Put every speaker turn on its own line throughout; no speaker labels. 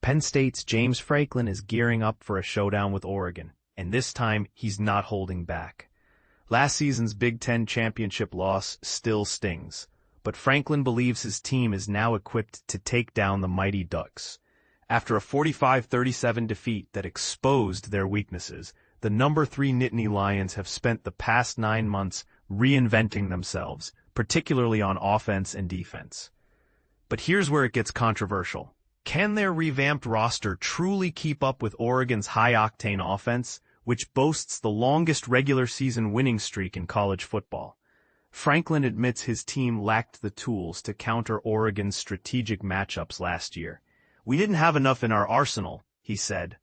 Penn State's James Franklin is gearing up for a showdown with Oregon, and this time he's not holding back. Last season's Big Ten championship loss still stings, but Franklin believes his team is now equipped to take down the mighty Ducks. After a 45-37 defeat that exposed their weaknesses, the number 3 Nittany Lions have spent the past 9 months reinventing themselves, particularly on offense and defense. But here's where it gets controversial. Can their revamped roster truly keep up with Oregon's high-octane offense, which boasts the longest regular season winning streak in college football? Franklin admits his team lacked the tools to counter Oregon's strategic matchups last year. "We didn't have enough in our arsenal," he said.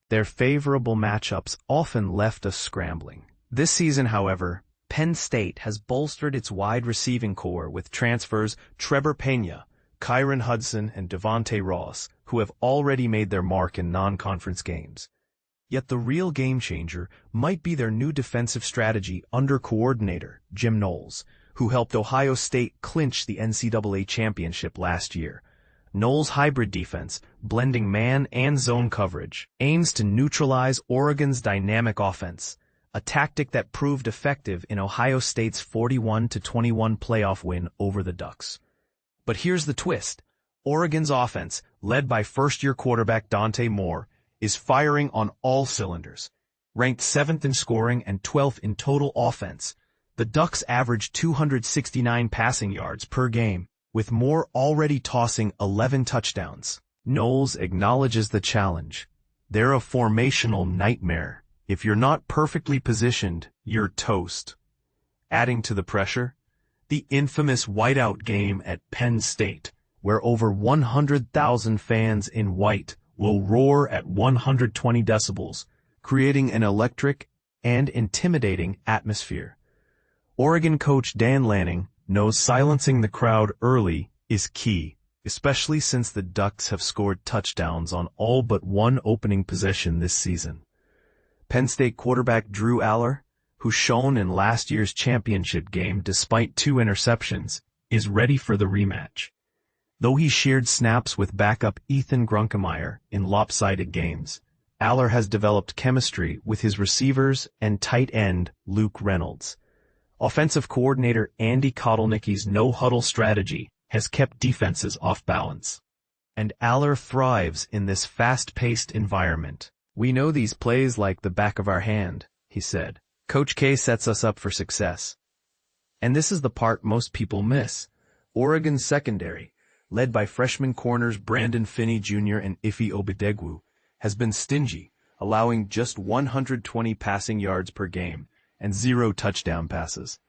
Their favorable matchups often left us scrambling. This season, however, Penn State has bolstered its wide receiving core with transfers Trevor Pena, Kyron Hudson, and Devontae Ross, who have already made their mark in non-conference games. Yet the real game-changer might be their new defensive strategy under coordinator Jim Knowles, who helped Ohio State clinch the NCAA championship last year. Knowles' hybrid defense, blending man and zone coverage, aims to neutralize Oregon's dynamic offense, a tactic that proved effective in Ohio State's 41-21 playoff win over the Ducks. But here's the twist. Oregon's offense, led by first-year quarterback Dante Moore, is firing on all cylinders. Ranked 7th in scoring and 12th in total offense, the Ducks average 269 passing yards per game, with Moore already tossing 11 touchdowns. Knowles acknowledges the challenge. They're a formational nightmare. If you're not perfectly positioned, you're toast. Adding to the pressure, the infamous Whiteout game at Penn State, where over 100,000 fans in white will roar at 120 decibels, creating an electric and intimidating atmosphere. Oregon coach Dan Lanning knows silencing the crowd early is key, especially since the Ducks have scored touchdowns on all but one opening possession this season. Penn State quarterback Drew Allar, who shone in last year's championship game despite 2 interceptions, is ready for the rematch. Though he shared snaps with backup Ethan Grunkemeyer in lopsided games, Allar has developed chemistry with his receivers and tight end Luke Reynolds. Offensive coordinator Andy Kotelnicki's no-huddle strategy has kept defenses off balance. And Allar thrives in this fast-paced environment. "We know these plays like the back of our hand," he said. "Coach K sets us up for success." And this is the part most people miss. Oregon's secondary, led by freshman corners Brandon Finney Jr. and Ife Obidegwu, has been stingy, allowing just 120 passing yards per game and 0 touchdown passes.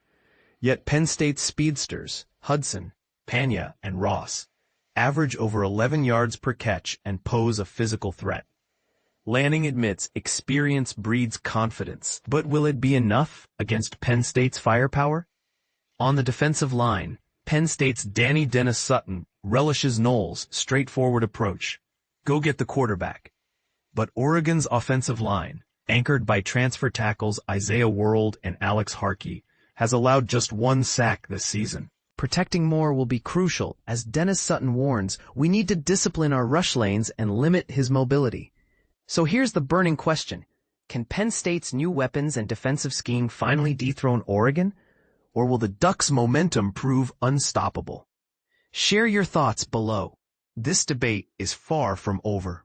Yet Penn State's speedsters, Hudson, Pena, and Ross, average over 11 yards per catch and pose a physical threat. Lanning admits experience breeds confidence, but will it be enough against Penn State's firepower? On the defensive line, Penn State's Danny Dennis Sutton relishes Knowles' straightforward approach. Go get the quarterback. But Oregon's offensive line, anchored by transfer tackles Isaiah World and Alex Harkey, has allowed just 1 sack this season. Protecting Moore will be crucial, as Dennis Sutton warns, we need to discipline our rush lanes and limit his mobility. So here's the burning question. Can Penn State's new weapons and defensive scheme finally dethrone Oregon? Or will the Ducks' momentum prove unstoppable? Share your thoughts below. This debate is far from over.